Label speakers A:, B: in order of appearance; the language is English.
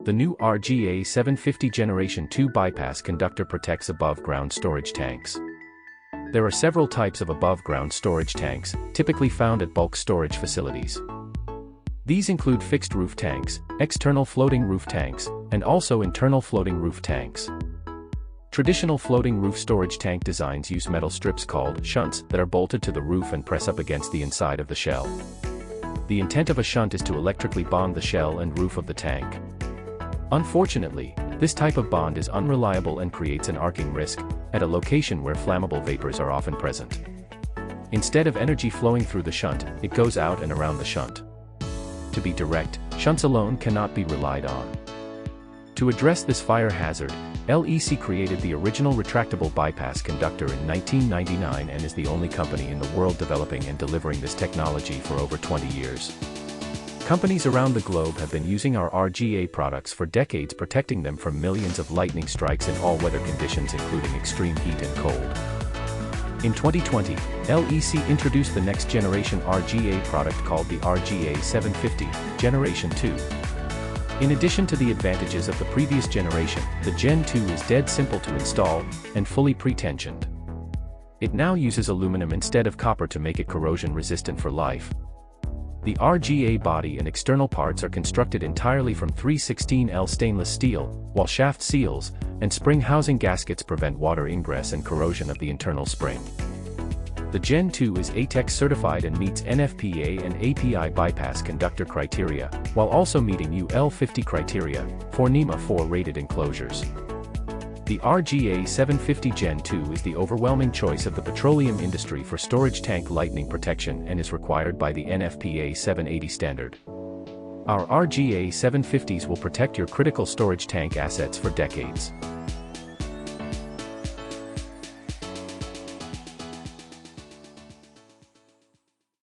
A: The new RGA 750 Generation 2 bypass conductor protects above-ground storage tanks. There are several types of above-ground storage tanks, typically found at bulk storage facilities. These include fixed roof tanks, external floating roof tanks, and also internal floating roof tanks. Traditional floating roof storage tank designs use metal strips called shunts that are bolted to the roof and press up against the inside of the shell. The intent of a shunt is to electrically bond the shell and roof of the tank. Unfortunately, this type of bond is unreliable and creates an arcing risk at a location where flammable vapors are often present. Instead of energy flowing through the shunt, it goes out and around the shunt. To be direct, shunts alone cannot be relied on. To address this fire hazard, LEC created the original retractable bypass conductor in 1999 and is the only company in the world developing and delivering this technology for over 20 years. Companies around the globe have been using our RGA products for decades, protecting them from millions of lightning strikes in all weather conditions including extreme heat and cold. In 2020, LEC introduced the next generation RGA product called the RGA 750 Generation 2. In addition to the advantages of the previous generation, the Gen 2 is dead simple to install and fully pre-tensioned. It now uses aluminum instead of copper to make it corrosion resistant for life. The RGA body and external parts are constructed entirely from 316L stainless steel, while shaft seals and spring housing gaskets prevent water ingress and corrosion of the internal spring. The Gen 2 is ATEX certified and meets NFPA and API bypass conductor criteria, while also meeting UL 50 criteria for NEMA 4 rated enclosures. The RGA 750 Gen 2 is the overwhelming choice of the petroleum industry for storage tank lightning protection and is required by the NFPA 780 standard. Our RGA 750s will protect your critical storage tank assets for decades.